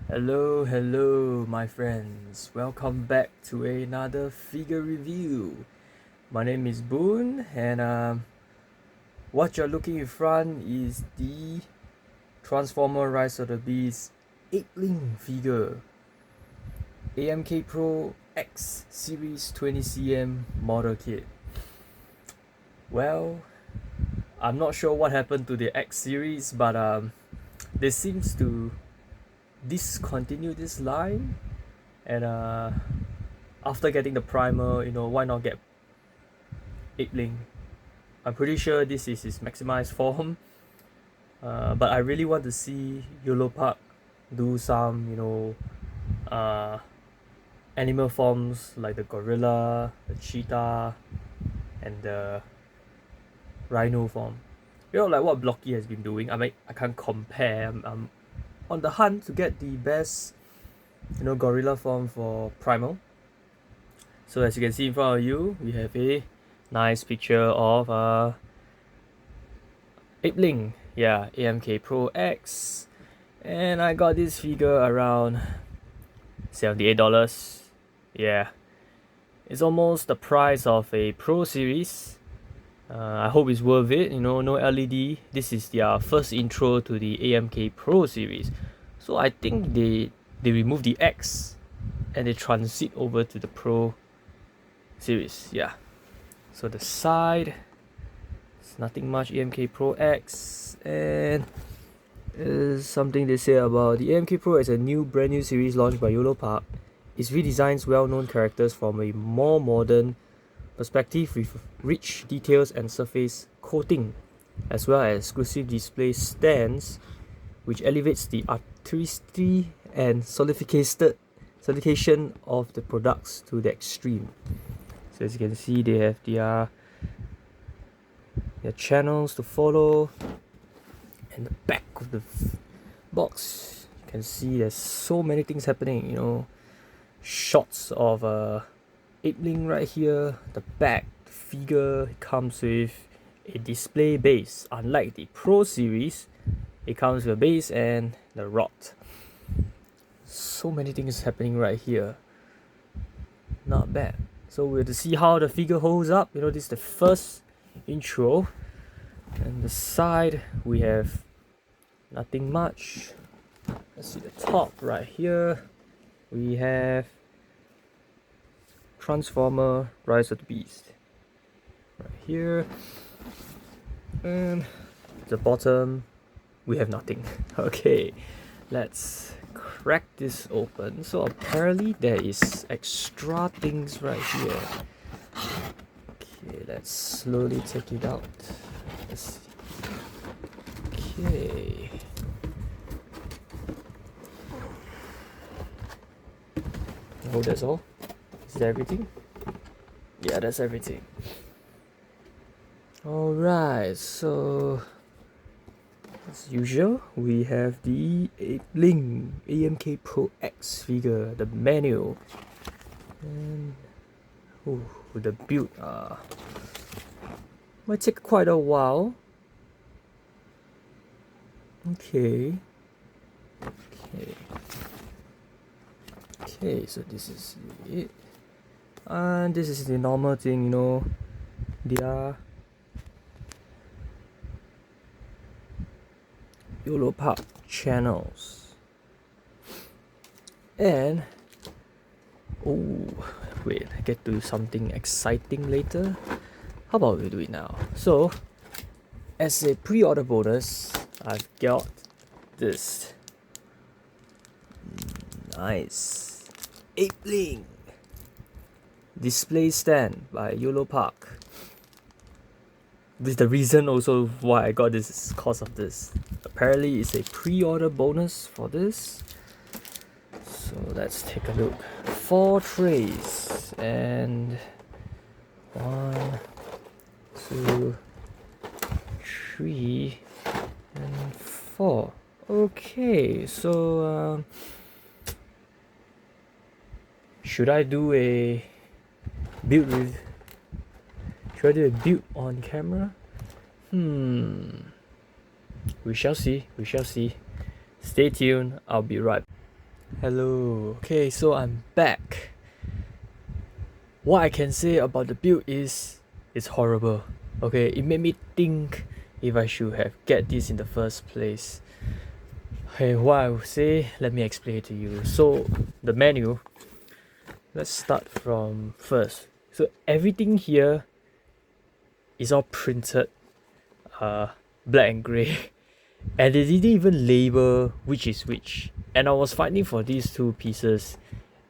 Hello my friends, welcome back to another figure review. My name is Boone, and what you're looking in front is the Transformer Rise of the Beast Apelinq figure, AMK Pro-X Series 20cm model kit. Well, I'm not sure what happened to the X series, but they seems to discontinue this line, and after getting the primer, why not get Apelinq? I'm pretty sure this is his maximized form, but I really want to see YOLOPARK do some animal forms like the gorilla, the cheetah, and the rhino form. Like what Blocky has been doing. I can't compare. I'm on the hunt to get the best gorilla form for primal. So as you can see in front of you, we have a nice picture of Apelinq, yeah, AMK Pro-X, and I got this figure around $78. Yeah, it's almost the price of a Pro series. I hope it's worth it. No LED. This is their first intro to the AMK Pro series, so I think they remove the X and they transit over to the Pro series. Yeah, so the side, it's nothing much. AMK Pro-X, and something they say about the AMK Pro is a brand new series launched by YOLOPARK. It redesigns well-known characters from a more modern perspective with rich details and surface coating, as well as exclusive display stands, which elevates the artistry and solidification of the products to the extreme. So as you can see, they have their channels to follow, and the back of the box, you can see there's so many things happening. Shots of Apelinq right here. The back figure comes with a display base. Unlike the Pro series, it comes with a base and the rod. So many things happening right here. Not bad. So we'll have to see how the figure holds up. This is the first intro. And the side, we have nothing much. Let's see the top right here. We have Transformer Rise of the Beast right here, and the bottom, we have nothing. Okay, let's crack this open. So apparently there is extra things right here. Okay, let's slowly take it out. Let's see. Okay, oh, that's all. Is that everything? Yeah, that's everything. Alright, so as usual, we have the Apelinq AMK Pro-X figure, the manual, and the build might take quite a while. Okay, so this is it, and this is the normal thing, their YOLOPARK channels. And wait, I get to something exciting later. How about we do it now? So as a pre-order bonus, I've got this nice Apelinq display stand by YOLOPARK. This is the reason also why I got this, is because of this. Apparently it's a pre-order bonus for this. So let's take a look. 4 trays, and 1, 2, 3, and 4. Okay, so should I do a build on camera? We shall see. Stay tuned, I'll be right back. Hello. Okay, so I'm back. What I can say about the build is it's horrible. Okay, it made me think if I should have get this in the first place. Okay, what I would say, let me explain it to you. So the menu, let's start from first. So everything here is all printed black and gray. And they didn't even label which is which. And I was fighting for these two pieces,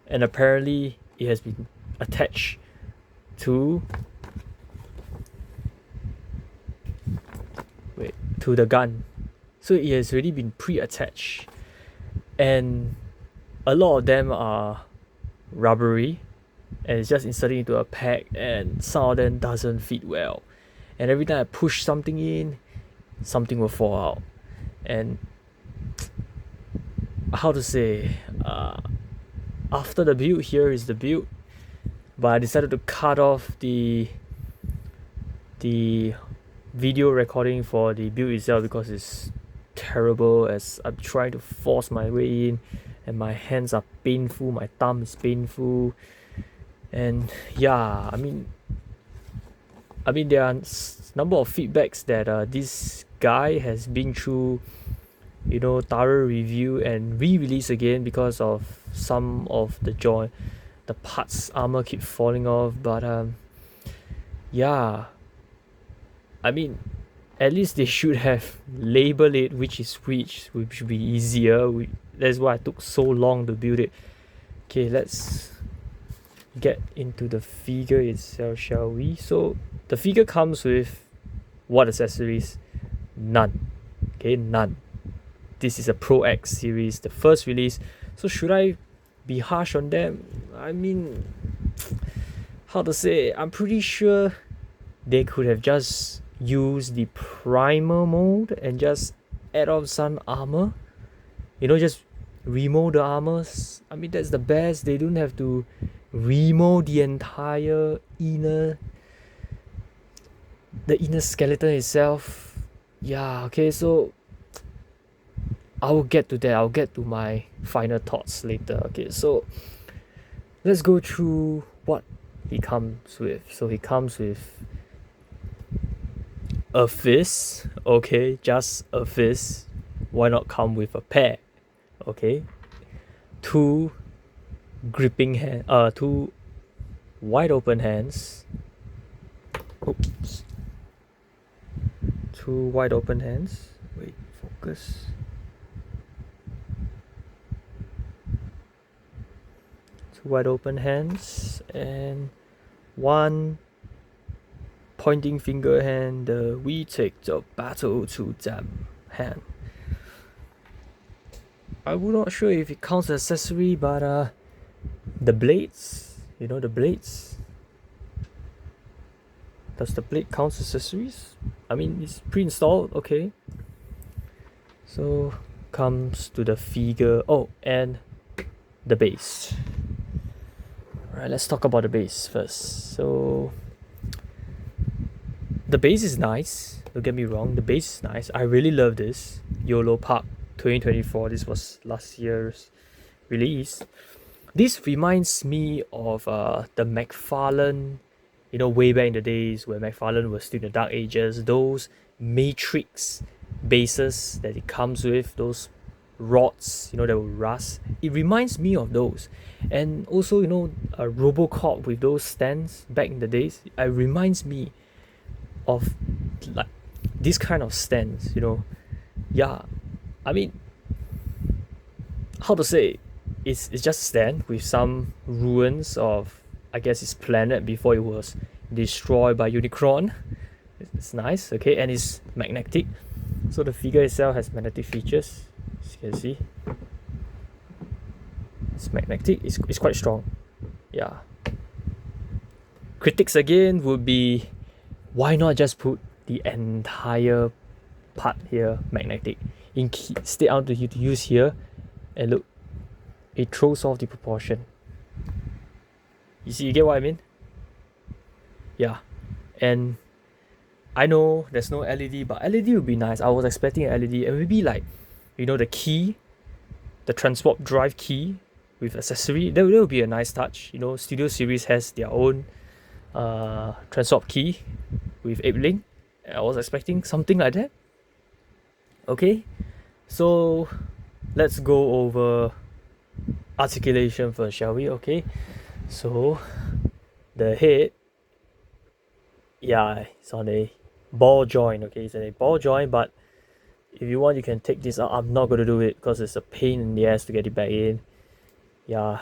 and apparently it has been attached to the gun. So it has already been pre-attached. And a lot of them are rubbery and it's just inserted into a pack, and some of them doesn't fit well. And every time I push something in, something will fall out. And how to say, after the build, here is the build, but I decided to cut off the video recording for the build itself because it's terrible, as I'm trying to force my way in and my hands are painful, my thumb is painful. And yeah, I mean there are number of feedbacks that this guy has been through, thorough review and re-release again because of some of the parts armor keep falling off. But yeah, I mean, at least they should have labeled it which is which should be easier. That's why it took so long to build it. Okay, let's get into the figure itself, shall we? So the figure comes with what accessories? None. Okay, none. This is a Pro-X series, the first release. So should I be harsh on them? I mean, how to say, I'm pretty sure they could have just used the primer mode and just add on some armor. Just remold the armors. I mean, that's the best. They don't have to remold the entire inner skeleton itself. Yeah, okay, so I will get to that. I'll get to my final thoughts later. Okay, so let's go through what he comes with. So he comes with a fist. Okay, just a fist. Why not come with a pair? Okay, two wide open hands. Oops. Two wide open hands. Wait, focus. Two wide open hands and one pointing finger hand, the we take the battle to them hand. I'm not sure if it counts as accessory, but the blades, the blades. Does the blade count as accessories? I mean, it's pre-installed, okay. So comes to the figure. Oh, and the base. Alright, let's talk about the base first. So the base is nice, don't get me wrong, the base is nice. I really love this. YOLOPARK 2024, this was last year's release. This reminds me of the McFarlane, way back in the days where McFarlane was still in the dark ages, those matrix bases that it comes with, those rods, that will rust. It reminds me of those. And also, a Robocop with those stands back in the days, it reminds me of like this kind of stands, Yeah, I mean, how to say, it's just a stand with some ruins of, I guess, its planet before it was destroyed by Unicron. It's nice, okay, and it's magnetic. So the figure itself has magnetic features, as you can see. It's magnetic, it's quite strong. Yeah. Critics again would be, why not just put the entire part here magnetic? Instead, I want you to use here, and look, it throws off the proportion. You get what I mean? Yeah. And I know there's no LED, but LED would be nice. I was expecting an LED, and maybe like, the the transport drive key with accessory. That will be a nice touch. You know, Studio Series has their own transport key with Apelinq. I was expecting something like that. Okay, so let's go over articulation first, shall we? Okay, so the head, yeah, it's on a ball joint. Okay, it's on a ball joint, but if you want, you can take this out. I'm not going to do it because it's a pain in the ass to get it back in. Yeah,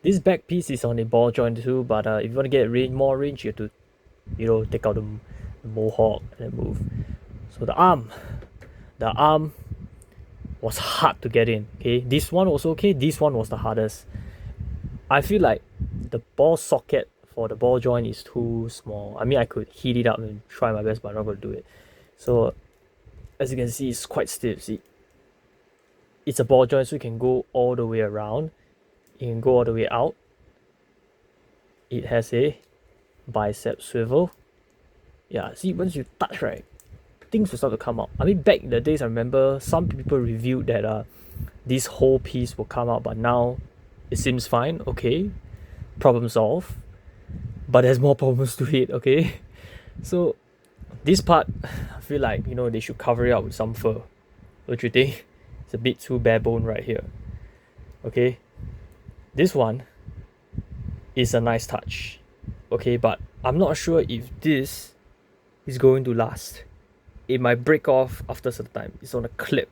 this back piece is on a ball joint too, but if you want to get more range, you have to, you know, take out the mohawk and then move. So the arm was hard to get in. Okay, this one was okay, this one was the hardest. I feel like the ball socket for the ball joint is too small. I mean, I could heat it up and try my best, but I'm not going to do it. So as you can see, it's quite stiff. See, it's a ball joint, so you can go all the way around, you can go all the way out. It has a bicep swivel. Yeah, see, once you touch, right, things will start to come out. I mean, back in the days, I remember some people reviewed that this whole piece will come out, but now it seems fine. Okay, problem solved, but there's more problems to it. Okay, so this part, I feel like, you know, they should cover it up with some fur, don't you think? It's a bit too bare bone right here. Okay, this one is a nice touch. Okay, but I'm not sure if this is going to last. It might break off after a certain time. It's on a clip.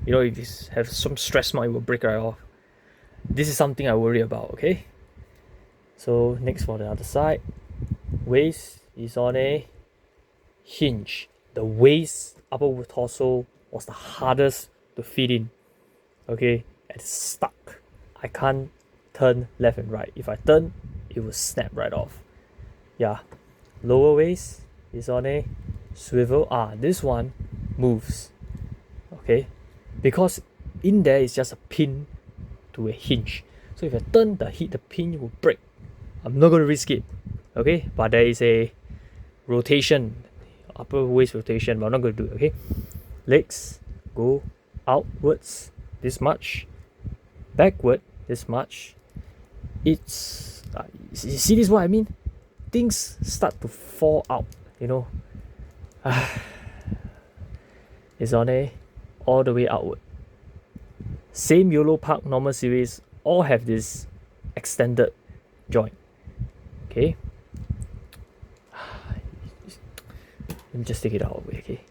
You know, if you have some stress mark, it will break right off. This is something I worry about. Okay, so next for the other side, waist is on a hinge. The waist, upper torso was the hardest to fit in. Okay, it's stuck. I can't turn left and right. If I turn, it will snap right off. Yeah, lower waist is on a swivel. This one moves. Okay, because in there is just a pin to a hinge. So if I turn the pin will break. I'm not going to risk it. Okay, but there is a rotation, upper waist rotation, but I'm not going to do it. Okay, legs go outwards this much, backward this much. It's you see this, what I mean? Things start to fall out, you know. It's on a all the way outward. Same YOLOPARK normal series all have this extended joint. Okay, let me just take it out of the way.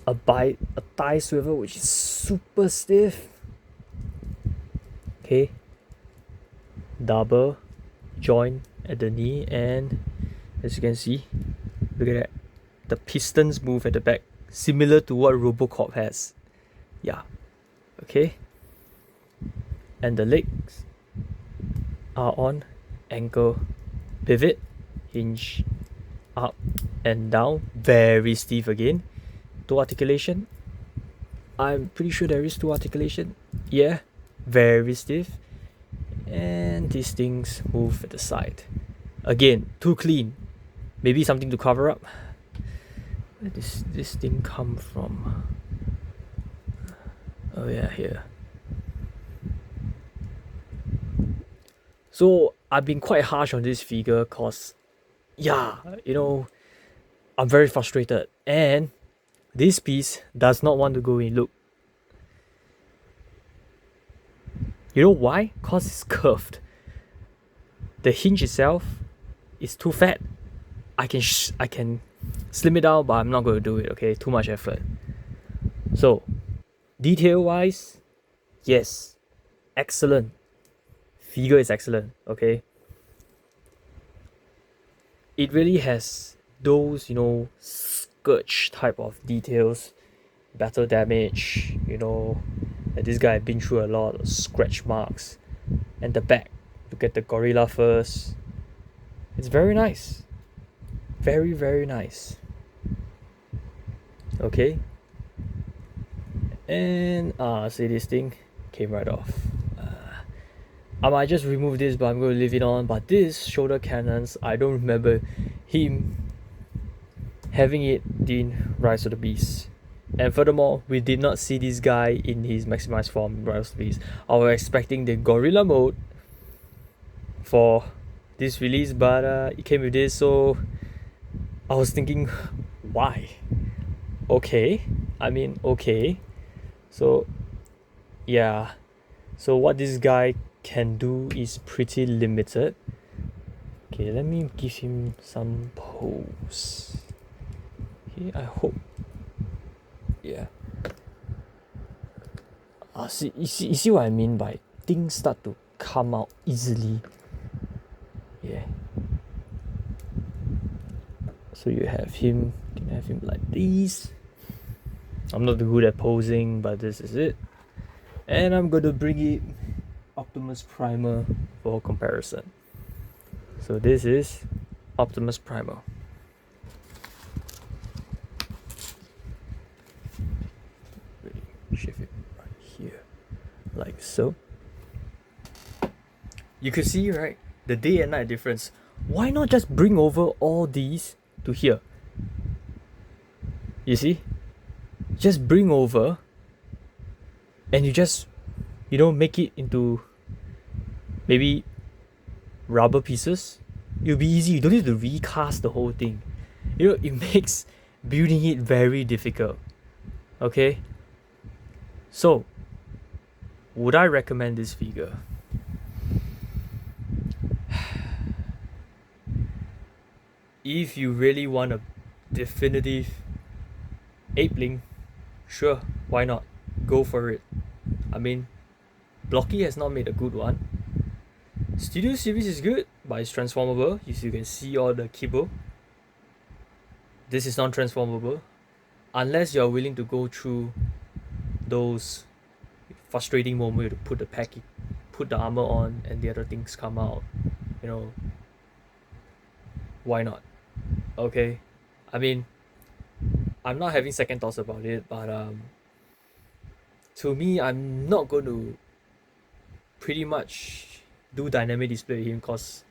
Okay, a thigh swivel which is super stiff. Okay, double joint at the knee, and as you can see, look at that, the pistons move at the back, similar to what Robocop has. Yeah, okay, and the legs are on ankle pivot, hinge up and down, very stiff again. Toe articulation, I'm pretty sure there is toe articulation. Yeah, very stiff. And these things move at the side. Again, too clean. Maybe something to cover up. Where does this thing come from? Oh yeah, here. So I've been quite harsh on this figure cause, yeah, you know, I'm very frustrated. And this piece does not want to go in. Look. You know why? Cause it's curved. The hinge itself is too fat. I can slim it down, but I'm not going to do it. Okay, too much effort. So, detail wise, yes, excellent. Figure is excellent. Okay, it really has those, you know, scourge type of details, battle damage. You know, that this guy had been through a lot of scratch marks, and the back. Look at the gorilla first. It's very nice. Very, very nice. Okay. And see, this thing came right off. I might just remove this, but I'm going to leave it on. But this shoulder cannons, I don't remember him having it in Rise of the Beast. And furthermore, we did not see this guy in his maximized form right release. I was expecting the gorilla mode for this release, but it came with this, so I was thinking, why? Okay, I mean, okay. So yeah, so what this guy can do is pretty limited. Okay, let me give him some pose. Okay, I hope. Yeah. You see what I mean by things start to come out easily. Yeah. So you can have him like this. I'm not good at posing, but this is it. And I'm gonna bring it Optimus Primer for comparison. So this is Optimus Primer. Shift it right here, like so. You can see, right, the day and night difference. Why not just bring over all these to here? You see? Just bring over and you just, make it into maybe rubber pieces. It'll be easy. You don't need to recast the whole thing. It makes building it very difficult. Okay? So, would I recommend this figure? If you really want a definitive Apelinq, sure, why not? Go for it. I mean, Blocky has not made a good one. Studio Series is good, but it's transformable. You can see all the kibble. This is non-transformable. Unless you're willing to go through those frustrating moments to put the armor on and the other things come out. Why not? Okay? I mean, I'm not having second thoughts about it, but to me, I'm not going to pretty much do dynamic display with him because,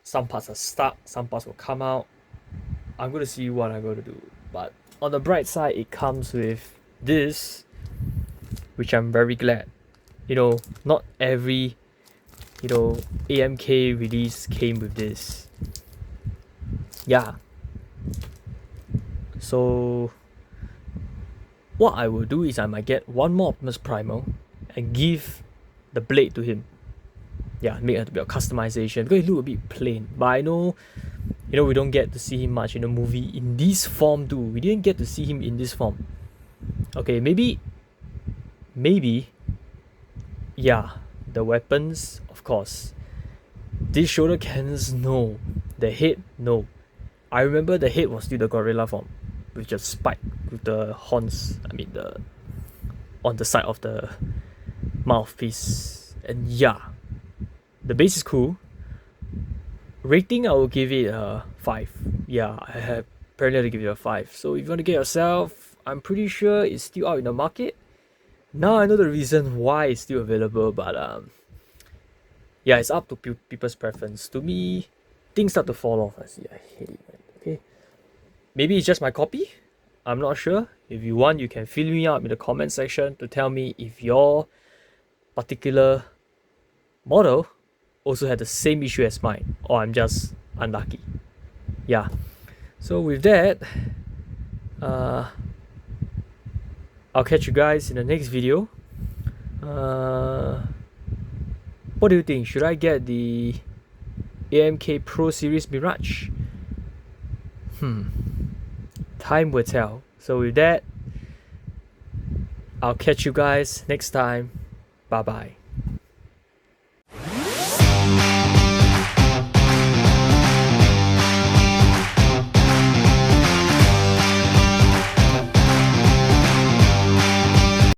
some parts are stuck, some parts will come out. I'm going to see what I'm going to do. But on the bright side, it comes with this, which I'm very glad. Not every, AMK release came with this. Yeah. So what I will do is I might get one more Optimus Primal and give the blade to him. Yeah, make a bit of customization because it look a bit plain. But I know, we don't get to see him much in the movie in this form too. We didn't get to see him in this form. Okay, maybe, yeah, the weapons, of course. These shoulder cannons, no. The head, no. I remember the head was still the gorilla form with just spike with the horns. On the side of the mouthpiece. And yeah, the base is cool. Rating, I will give it a 5. Yeah, I have apparently to give it a 5. So if you want to get yourself, I'm pretty sure it's still out in the market. Now I know the reason why it's still available, but yeah, it's up to people's preference. To me, things start to fall off. I hate it, man. Okay, maybe it's just my copy. I'm not sure. If you want, you can fill me out in the comment section to tell me if your particular model also had the same issue as mine, or I'm just unlucky. Yeah. So with that, I'll catch you guys in the next video. What do you think? Should I get the AMK Pro Series Mirage? Time will tell. So with that, I'll catch you guys next time. Bye bye.